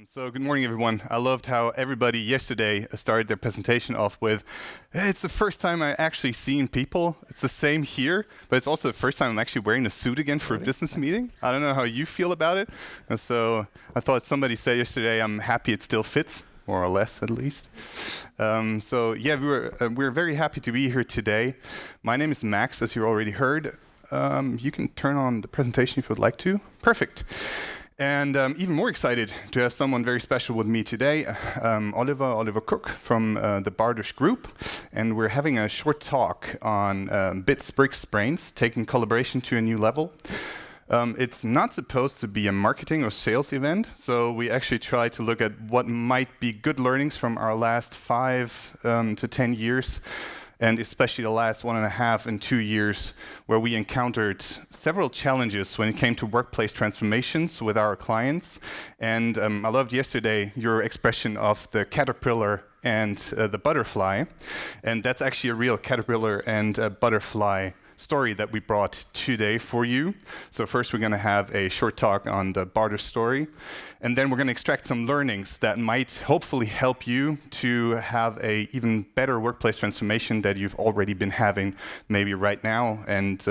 So good morning, everyone. I loved how everybody yesterday started their presentation off with, "Hey, it's the first time I actually seen people." It's the same here, but it's also the first time I'm actually wearing a suit again for a business meeting. I don't know how you feel about it. And so I thought somebody said yesterday, I'm happy it still fits, more or less at least. We're very happy to be here today. My name is Max, as you already heard. You can turn on the presentation if you would like to. Perfect. And even more excited to have someone very special with me today, Oliver Kuck from the Behaviours Group. And we're having a short talk on bits, bricks, brains, taking collaboration to a new level. It's not supposed to be a marketing or sales event, so we actually try to look at what might be good learnings from our last 5 to 10 years, and especially the last 1.5 and 2 years, where we encountered several challenges when it came to workplace transformations with our clients. And I loved yesterday your expression of the caterpillar and the butterfly. And that's actually a real caterpillar and butterfly story that we brought today for you. So first we're going to have a short talk on the barter story, and then we're going to extract some learnings that might hopefully help you to have a even better workplace transformation that you've already been having maybe right now, and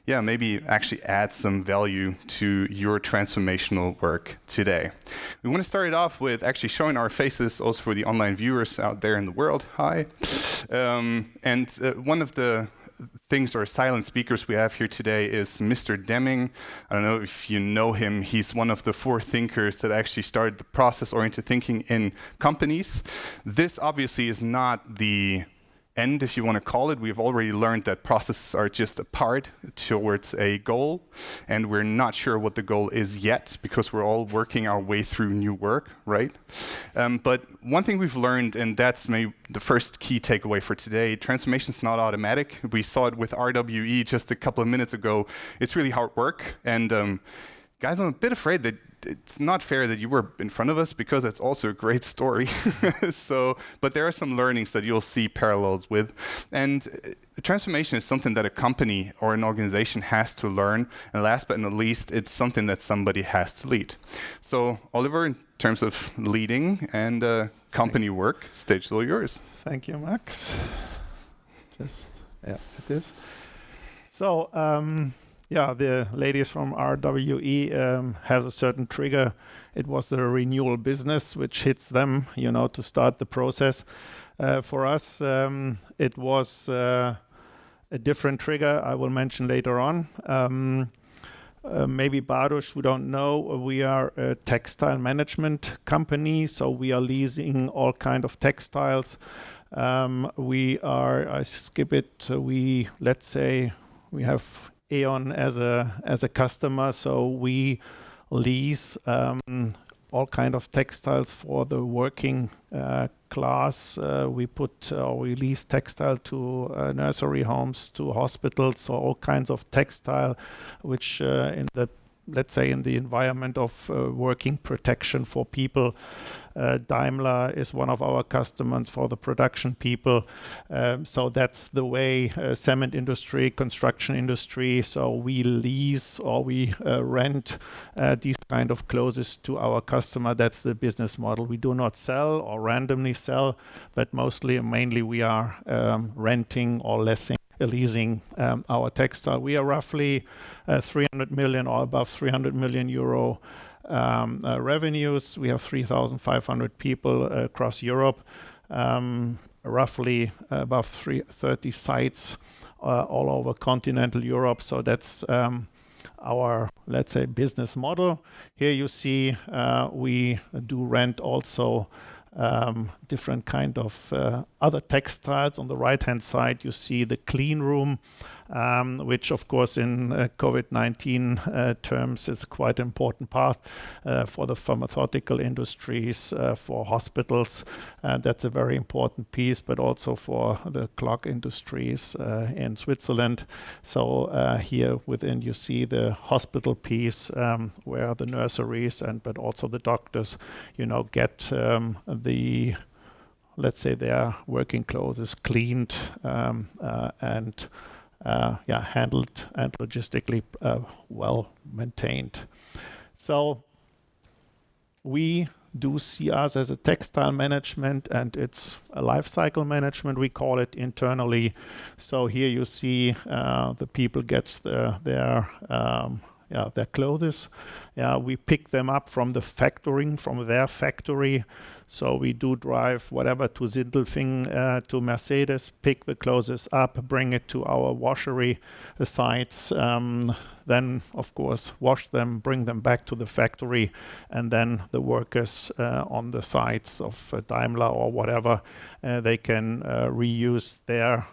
maybe actually add some value to your transformational work today. We want to start it off with actually showing our faces also for the online viewers out there in the world. Hi. One of the things or silent speakers we have here today is Mr. Deming. I don't know if you know him. He's one of the 4 thinkers that actually started the process-oriented thinking in companies. This obviously is not the end, if you want to call it. We've already learned that processes are just a part towards a goal, and we're not sure what the goal is yet because we're all working our way through new work, right? But one thing we've learned, and that's maybe the first key takeaway for today, transformation is not automatic. We saw it with RWE just a couple of minutes ago. It's really hard work, and guys, I'm a bit afraid that it's not fair that you were in front of us because that's also a great story. But there are some learnings that you'll see parallels with. And transformation is something that a company or an organization has to learn. And last but not least, it's something that somebody has to lead. So Oliver, in terms of leading and company work, stage is all yours. Thank you, Max. It is. So, the ladies from RWE has a certain trigger. It was the renewal business which hits them, to start the process. For us, it was a different trigger I will mention later on. Maybe Behaviours, we don't know. We are a textile management company, so we are leasing all kind of textiles. Let's say we have Aeon as a customer, so we lease all kind of textiles for the working class. We lease textile to nursery homes, to hospitals, so all kinds of textile, which in the environment of working protection for people. Daimler is one of our customers for the production people. So that's the way cement industry, construction industry. So we lease or we rent these kind of clothes to our customer. That's the business model. We do not sell or randomly sell, but mainly we are renting or leasing our textile. We are roughly 300 million or above 300 million euro revenues. We have 3,500 people across Europe, roughly above 30 sites all over continental Europe. So that's our, let's say, business model. Here you see we do rent also different kind of other textiles. On the right-hand side, you see the clean room, which of course in COVID-19 terms is quite an important part for the pharmaceutical industries, for hospitals. That's a very important piece, but also for the clock industries in Switzerland. So here within you see the hospital piece where the nurseries but also the doctors, get let's say their working clothes cleaned and handled and logistically well maintained. So we do see us as a textile management, and it's a life cycle management, we call it internally. So here you see the people gets their clothes. We pick them up from the factoring, from their factory. So we do drive whatever to Sindelfingen, to Mercedes, pick the clothes up, bring it to our washery sites, then of course wash them, bring them back to the factory, and then the workers on the sites of Daimler or whatever, they can reuse their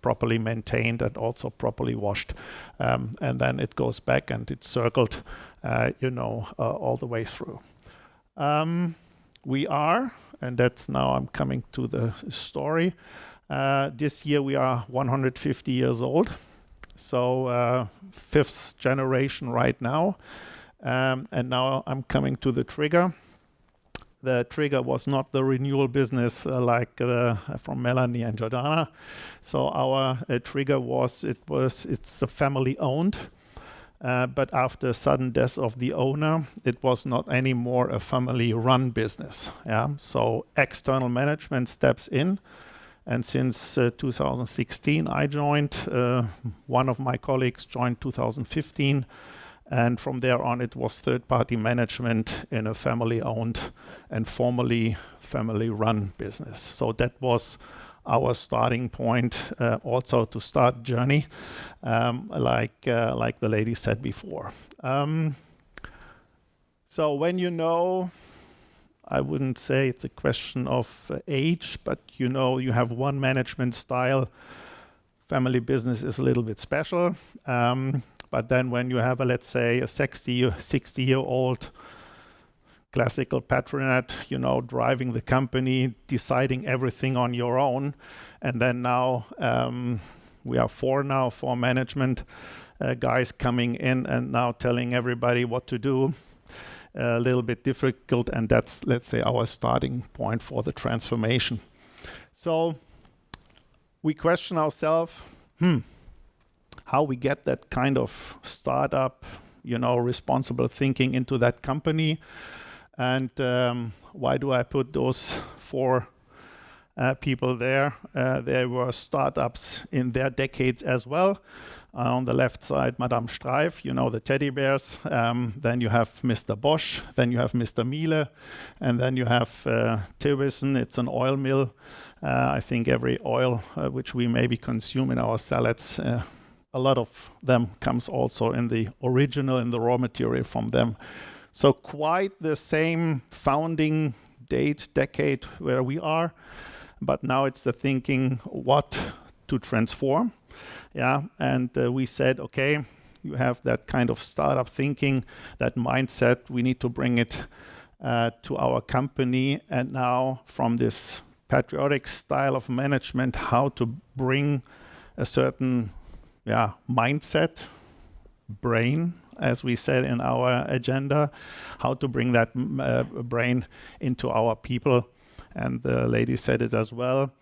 properly maintained and also properly washed, and then it goes back and it's circled, all the way through. We are, and that's now I'm coming to the story. This year we are 150 years old, so fifth generation right now, and now I'm coming to the trigger. The trigger was not the renewal business like from Melanie and Jordana. So our trigger it's a family owned, but after sudden death of the owner, it was not anymore a family run business. So external management steps in, and since 2016 I joined. One of my colleagues joined 2015. And from there on, it was third-party management in a family-owned and formerly family-run business. So that was our starting point, also to start journey, like the lady said before. So when I wouldn't say it's a question of age, but you have one management style. Family business is a little bit special. But then when you have, let's say, a 60-year-old classical patronate, driving the company, deciding everything on your own, and then now we are four management guys coming in and now telling everybody what to do, a little bit difficult, and that's, let's say, our starting point for the transformation. So we question ourselves, how we get that kind of startup, responsible thinking into that company. And why do I put those four people there? There were startups in their decades as well. On the left side, Madame Streif, the teddy bears. Then you have Mr. Bosch. Then you have Mr. Miele. And then you have Tilwissen. It's an oil mill. I think every oil which we maybe consume in our salads, a lot of them comes also in the original, in the raw material from them. So quite the same founding decade where we are, but now it's the thinking what to transform. And we said, okay, you have that kind of startup thinking, that mindset, we need to bring it to our company. And now from this patriotic style of management, how to bring a certain mindset, brain, as we said in our agenda, how to bring that brain into our people. And the lady said it as well.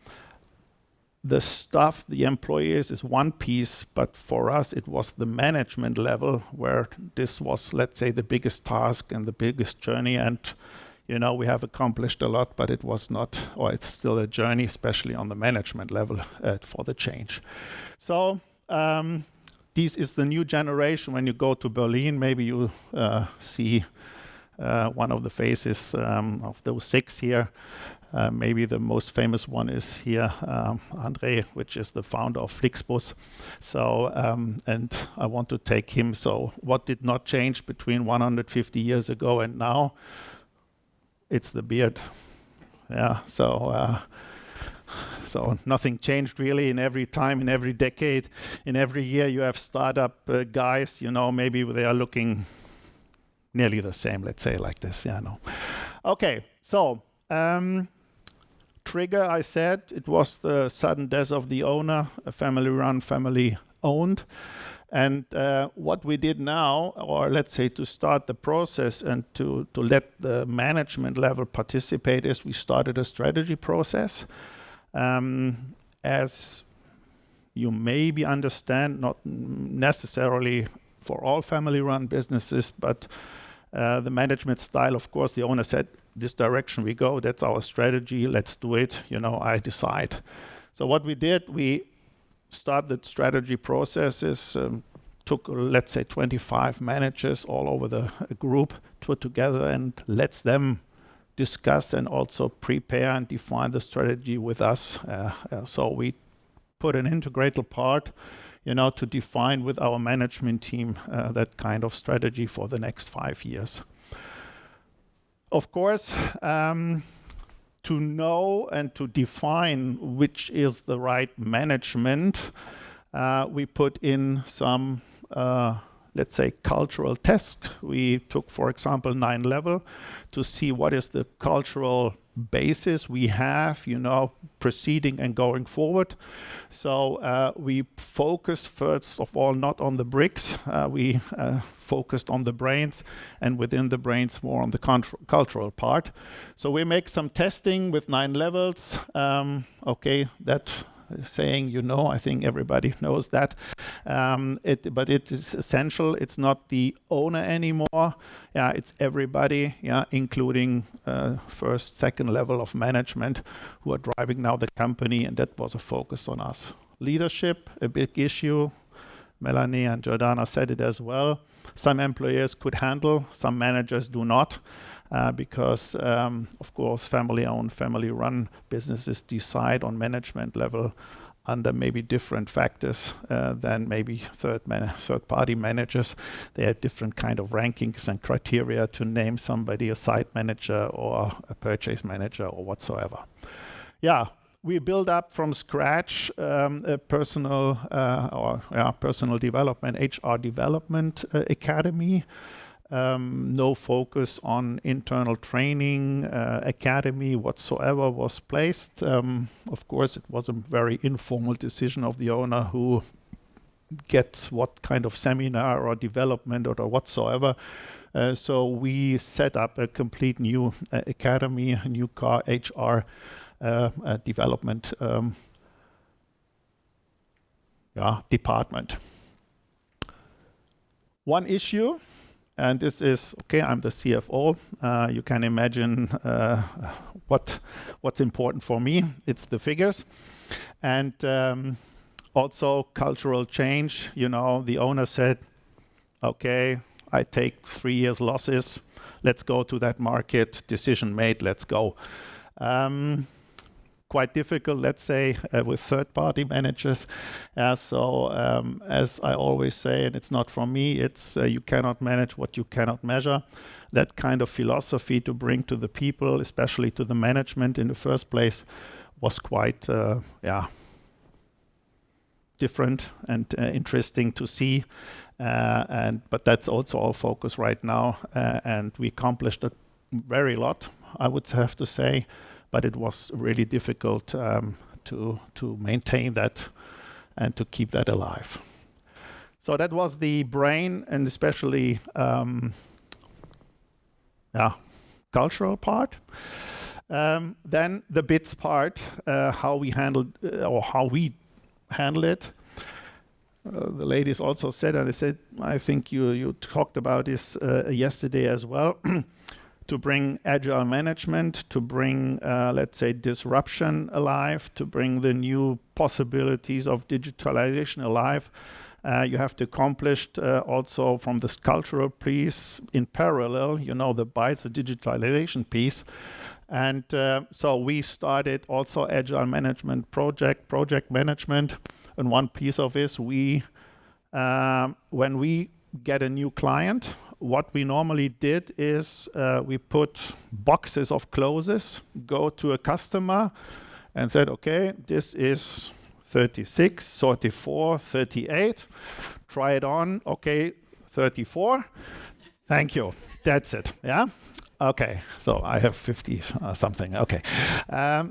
The staff, the employees is one piece, but for us it was the management level where this was, let's say, the biggest task and the biggest journey. And we have accomplished a lot, but it was not, or it's still a journey, especially on the management level for the change. So this is the new generation. When you go to Berlin, maybe you see one of the faces of those six here. Maybe the most famous one is here, André, which is the founder of Flixbus. So, and I want to take him. So what did not change between 150 years ago and now? It's the beard. So nothing changed really in every time, in every decade, in every year. You have startup guys, maybe they are looking nearly the same, let's say like this. Okay, so trigger, I said, it was the sudden death of the owner, a family run, family owned. And what we did now, or let's say to start the process and to let the management level participate, is we started a strategy process. As you maybe understand, not necessarily for all family-run businesses, but The management style, of course, the owner said, this direction we go, that's our strategy, let's do it, I decide. So what we did, we started strategy processes, took, let's say, 25 managers all over the group, put together and lets them discuss and also prepare and define the strategy with us. So we put an integral part, to define with our management team that kind of strategy for the next 5 years. Of course, to know and to define which is the right management, we put in some, let's say, cultural tests. We took, for example, 9 level to see what is the cultural basis we have, proceeding and going forward. So we focused first of all not on the bricks, we focused on the brains, and within the brains more on the cultural part. So we make some testing with 9 levels. Okay, that saying, I think everybody knows that. But it is essential. It's not the owner anymore. Yeah, it's everybody, including first, second level of management who are driving now the company, and that was a focus on us. Leadership, a big issue. Melanie and Jordana said it as well. Some employers could handle, some managers do not. Because, of course, family-owned, family-run businesses decide on management level under maybe different factors than maybe third-party managers. They have different kind of rankings and criteria to name somebody a site manager or a purchase manager or whatsoever. Yeah, we build up from scratch a personal development, HR development academy. No focus on internal training academy whatsoever was placed. Of course, it was a very informal decision of the owner who gets what kind of seminar or development or whatsoever. So we set up a complete new academy, a new HR development department. One issue. And this is, okay, I'm the CFO. You can imagine what's important for me. It's the figures. And also cultural change. The owner said, okay, I take 3 years losses. Let's go to that market. Decision made, let's go. Quite difficult, let's say, with third-party managers. So as I always say, and it's not from me, it's you cannot manage what you cannot measure. That kind of philosophy to bring to the people, especially to the management in the first place, was quite different and interesting to see. But that's also our focus right now. And we accomplished a very lot, I would have to say. But it was really difficult to maintain that and to keep that alive. So that was the brain and especially cultural part. Then the bits part, how we handled or how we handle it. The ladies also said, and I said, I think you talked about this yesterday as well. To bring agile management, to bring, let's say, disruption alive, to bring the new possibilities of digitalization alive. You have to accomplish also from this cultural piece in parallel, the digitalization piece. And so we started also agile management project management. And one piece of this, when we get a new client, what we normally did is we put boxes of closes, go to a customer and said, okay, this is 36, 34, 38. Try it on. Okay, 34. Thank you. That's it. Yeah. Okay, so I have 50 something. Okay,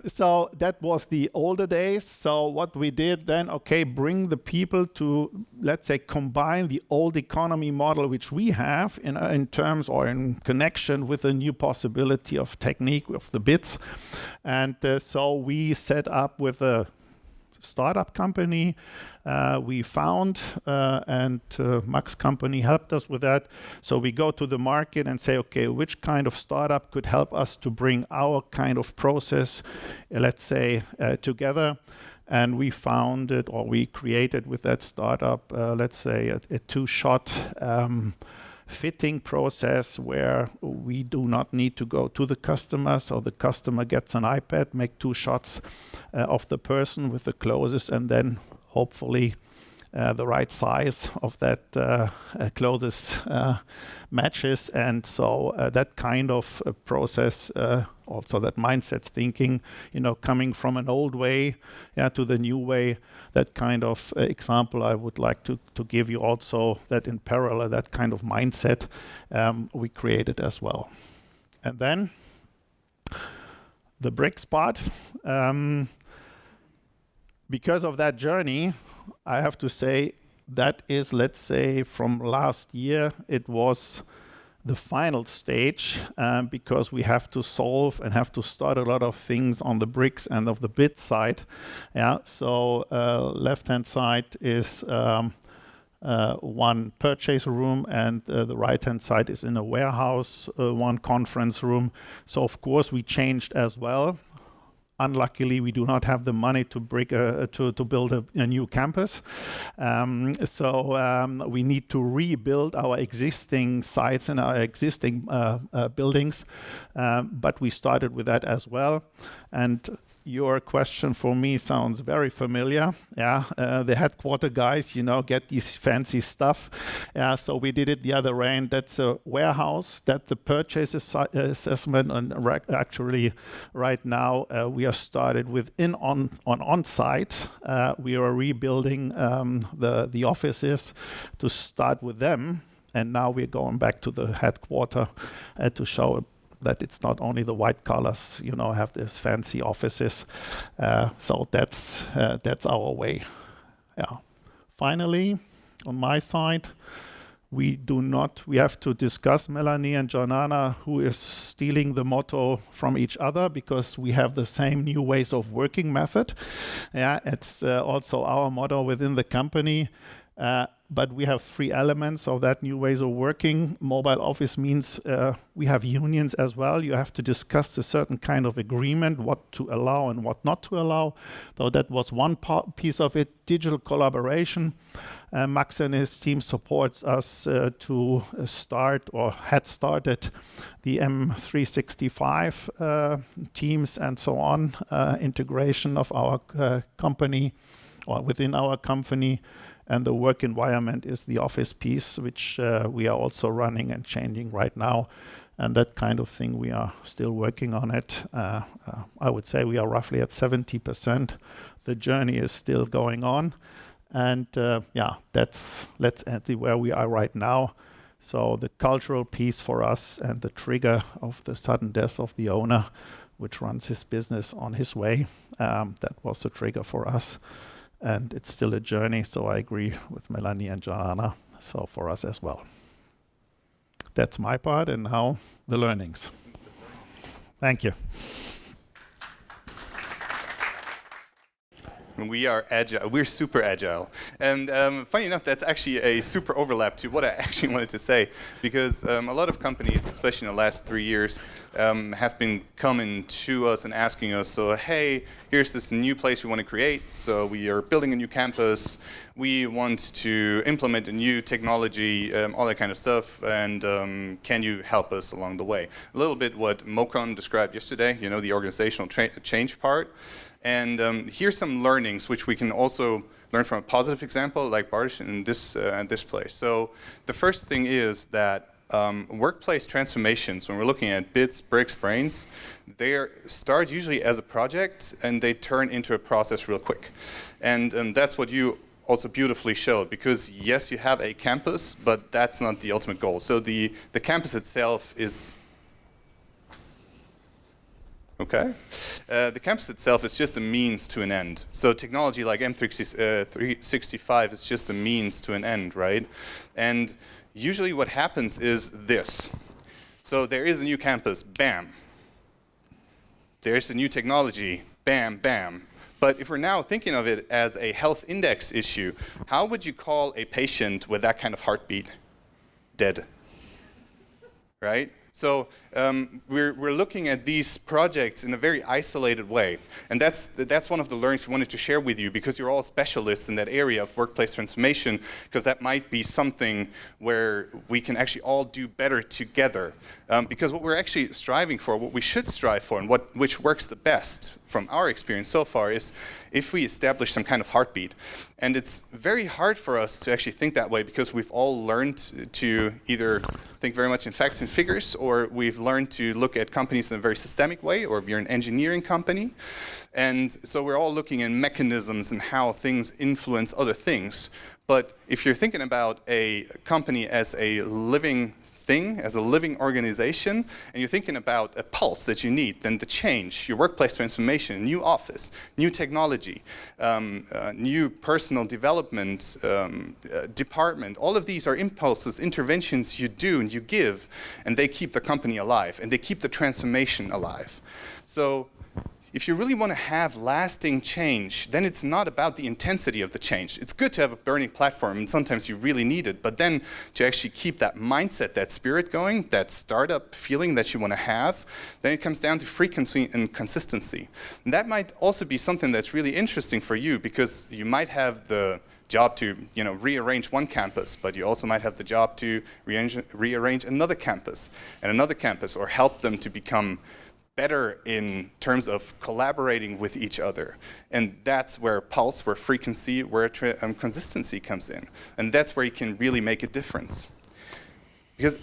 so that was the older days. So what we did then, okay, bring the people to, let's say, combine the old economy model which we have in terms or in connection with a new possibility of technique of the bits, and so we set up with a startup company we found, and Max company helped us with that. So we go to the market and say, okay, which kind of startup could help us to bring our kind of process, let's say, together. And we founded, or we created with that startup, let's say, a two-shot fitting process where we do not need to go to the customer. So the customer gets an iPad, make 2 shots of the person with the clothes, and then hopefully the right size of that clothes matches. And so that kind of process, also that mindset thinking, coming from an old way to the new way, that kind of example I would like to give you also, that in parallel, that kind of mindset we created as well. And then the bricks part. Because of that journey, I have to say that is, let's say, from last year, it was the final stage, because we have to solve and have to start a lot of things on the bricks and of the bit side. So left-hand side is one purchase room, and the right-hand side is in a warehouse, one conference room. So of course we changed as well. Unluckily, we do not have the money to build a new campus. So we need to rebuild our existing sites and our existing buildings. But we started with that as well. And your question for me sounds very familiar. The headquarter guys, get these fancy stuff. So we did it the other way, and that's a warehouse, that's the purchase assessment, and actually right now we are started with on-site. We are rebuilding the offices to start with them, and now we're going back to the headquarter to show that it's not only the white collars, have these fancy offices. So that's our way. Finally, on my side, we have to discuss, Melanie and Jonana, who is stealing the motto from each other, because we have the same new ways of working method. It's also our motto within the company. But we have 3 elements of that new ways of working. Mobile office means we have unions as well. You have to discuss a certain kind of agreement, what to allow and what not to allow. So that was one piece of it. Digital collaboration. Max and his team supports us to start, or had started, the M365 teams and so on, integration of our company or within our company. And the work environment is the office piece, which we are also running and changing right now. And that kind of thing, we are still working on it. I would say we are roughly at 70%. The journey is still going on. And let's end where we are right now. So the cultural piece for us, and the trigger of the sudden death of the owner, which runs his business on his way, that was the trigger for us. And it's still a journey, so I agree with Melanie and Joanna, so for us as well. That's my part, and now the learnings. Thank you. We are agile. We're super agile. And funny enough, that's actually a super overlap to what I actually wanted to say, because a lot of companies, especially in the last 3 years, have been coming to us and asking us, so hey, here's this new place we want to create. So we are building a new campus. We want to implement a new technology, all that kind of stuff. And can you help us along the way? A little bit what Mokon described yesterday, the organizational change part. And here's some learnings which we can also learn from a positive example, like Bartosz in this place. So the first thing is that workplace transformations, when we're looking at bits, bricks, brains, they start usually as a project and they turn into a process real quick. And that's what you also beautifully showed, because yes, you have a campus, but that's not the ultimate goal. So the campus itself is okay. The campus itself is just a means to an end. So technology like M365 is just a means to an end, right? And usually what happens is this. So there is a new campus, bam. There's a new technology, bam, bam. But if we're now thinking of it as a health index issue, how would you call a patient with that kind of heartbeat? Dead, right? So we're looking at these projects in a very isolated way. And that's one of the learnings we wanted to share with you, because you're all specialists in that area of workplace transformation, because that might be something where we can actually all do better together. Because what we're actually striving for, what we should strive for, and which works the best from our experience so far, is if we establish some kind of heartbeat. And it's very hard for us to actually think that way, because we've all learned to either think very much in facts and figures, or we've learned to look at companies in a very systemic way, or if you're an engineering company. And so we're all looking at mechanisms and how things influence other things. But if you're thinking about a company as a living thing, as a living organization, and you're thinking about a pulse that you need, then the change, your workplace transformation, new office, new technology, new personal development department, all of these are impulses, interventions you do and you give, and they keep the company alive, and they keep the transformation alive. So if you really want to have lasting change, then it's not about the intensity of the change. It's good to have a burning platform, and sometimes you really need it, but then to actually keep that mindset, that spirit going, that startup feeling that you want to have, then it comes down to frequency and consistency. And that might also be something that's really interesting for you, because you might have the job to rearrange one campus, but you also might have the job to rearrange another campus, or help them to become better in terms of collaborating with each other. And that's where pulse, where frequency, where consistency comes in. And that's where you can really make a difference. Because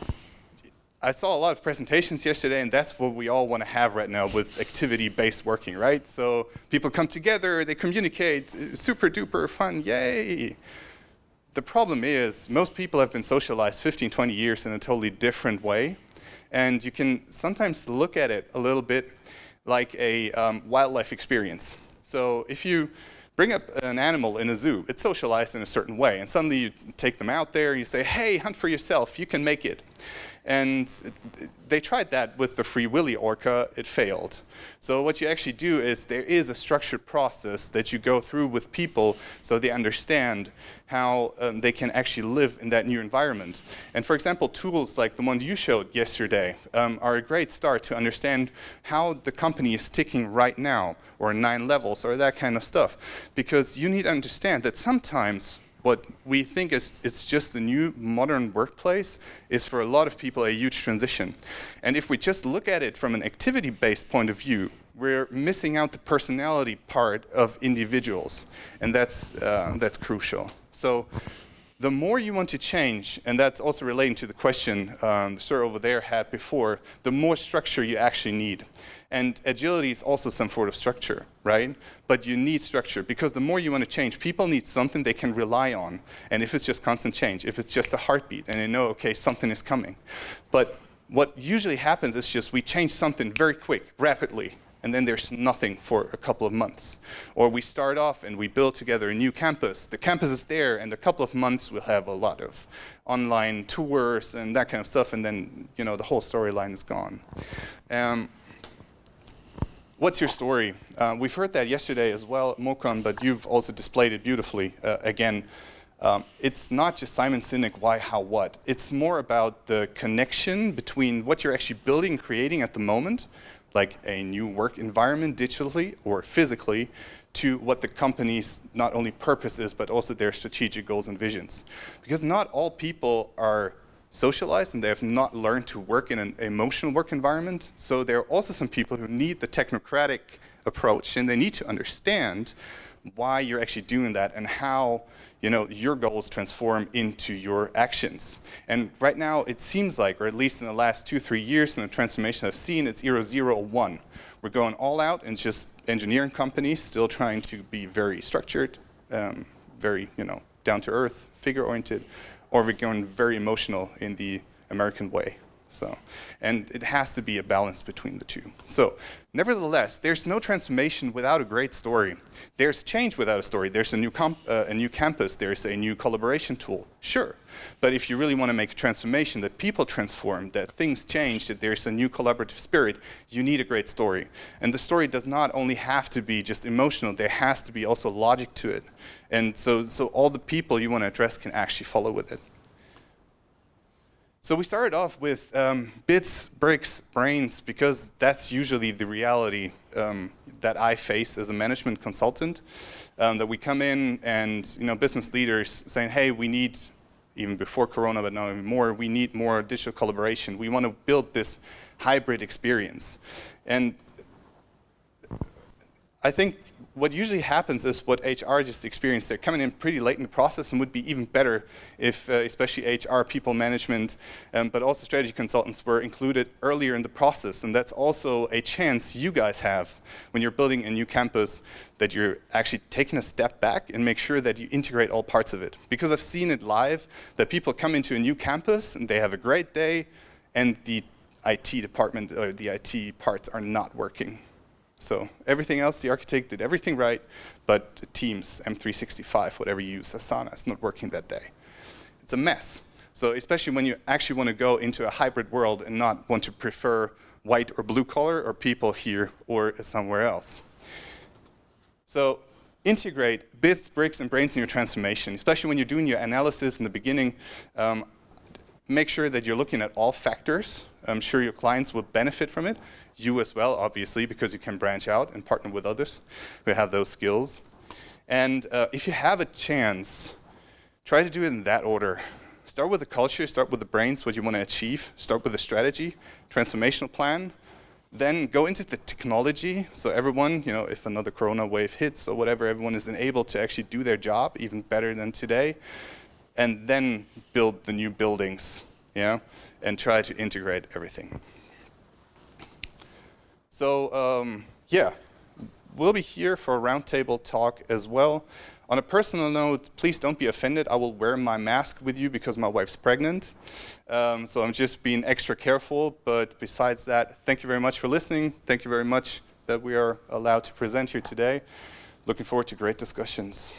I saw a lot of presentations yesterday, and that's what we all want to have right now with activity-based working, right? So people come together, they communicate, super duper fun, yay! The problem is, most people have been socialized 15, 20 years in a totally different way. And you can sometimes look at it a little bit like a wildlife experience. So if you bring up an animal in a zoo, it's socialized in a certain way, and suddenly you take them out there and you say, hey, hunt for yourself, you can make it. And they tried that with the Free Willy orca, it failed. So what you actually do is there is a structured process that you go through with people so they understand how they can actually live in that new environment. And for example, tools like the one you showed yesterday are a great start to understand how the company is ticking right now, or 9 levels, or that kind of stuff. Because you need to understand that sometimes what we think is it's just a new modern workplace is for a lot of people a huge transition. And if we just look at it from an activity-based point of view, we're missing out the personality part of individuals, and that's crucial. So the more you want to change, and that's also relating to the question the sir over there had before, the more structure you actually need. And agility is also some sort of structure, right? But you need structure, because the more you want to change, people need something they can rely on. And if it's just constant change, if it's just a heartbeat, and they know, okay, something is coming. But what usually happens is just we change something very quick, rapidly, and then there's nothing for a couple of months. Or we start off and we build together a new campus. The campus is there, and in a couple of months we'll have a lot of online tours and that kind of stuff, and then the whole storyline is gone. What's your story? We've heard that yesterday as well, Mokon, but you've also displayed it beautifully again. It's not just Simon Sinek, why, how, what. It's more about the connection between what you're actually building and creating at the moment, like a new work environment digitally or physically, to what the company's not only purpose is, but also their strategic goals and visions. Because not all people are socialized, and they have not learned to work in an emotional work environment. So there are also some people who need the technocratic approach, and they need to understand why you're actually doing that and how your goals transform into your actions. And right now it seems like, or at least in the last 2-3 years in the transformation I've seen, it's 0-0-1. We're going all out, and just engineering companies still trying to be very structured, very down to earth, figure oriented, or we're going very emotional in the American way. So, and it has to be a balance between the two. So, nevertheless, there's no transformation without a great story. There's change without a story. There's a new campus. There's a new collaboration tool. Sure, but if you really want to make a transformation, that people transform, that things change, that there's a new collaborative spirit, you need a great story. And the story does not only have to be just emotional. There has to be also logic to it. And so all the people you want to address can actually follow with it. So we started off with bits, bricks, brains, because that's usually the reality that I face as a management consultant. That we come in and business leaders saying, hey, we need, even before Corona, but now even more, we need more digital collaboration. We want to build this hybrid experience. And I think what usually happens is what HR just experienced. They're coming in pretty late in the process and would be even better if especially HR, people management, but also strategy consultants were included earlier in the process. And that's also a chance you guys have when you're building a new campus, that you're actually taking a step back and make sure that you integrate all parts of it. Because I've seen it live, that people come into a new campus and they have a great day and the IT department or the IT parts are not working. So everything else, the architect did everything right, but Teams, M365, whatever you use, Asana, is not working that day. It's a mess. So especially when you actually want to go into a hybrid world and not want to prefer white or blue collar or people here or somewhere else. So integrate bits, bricks, and brains in your transformation, especially when you're doing your analysis in the beginning. Make sure that you're looking at all factors. I'm sure your clients will benefit from it. You as well, obviously, because you can branch out and partner with others who have those skills. And if you have a chance, try to do it in that order. Start with the culture, start with the brains, what you want to achieve. Start with the strategy, transformational plan. Then go into the technology, so everyone, if another corona wave hits or whatever, everyone is enabled to actually do their job even better than today. And then build the new buildings, and try to integrate everything. So, we'll be here for a roundtable talk as well. On a personal note, please don't be offended. I will wear my mask with you because my wife's pregnant. So I'm just being extra careful. But besides that, thank you very much for listening. Thank you very much that we are allowed to present here today. Looking forward to great discussions.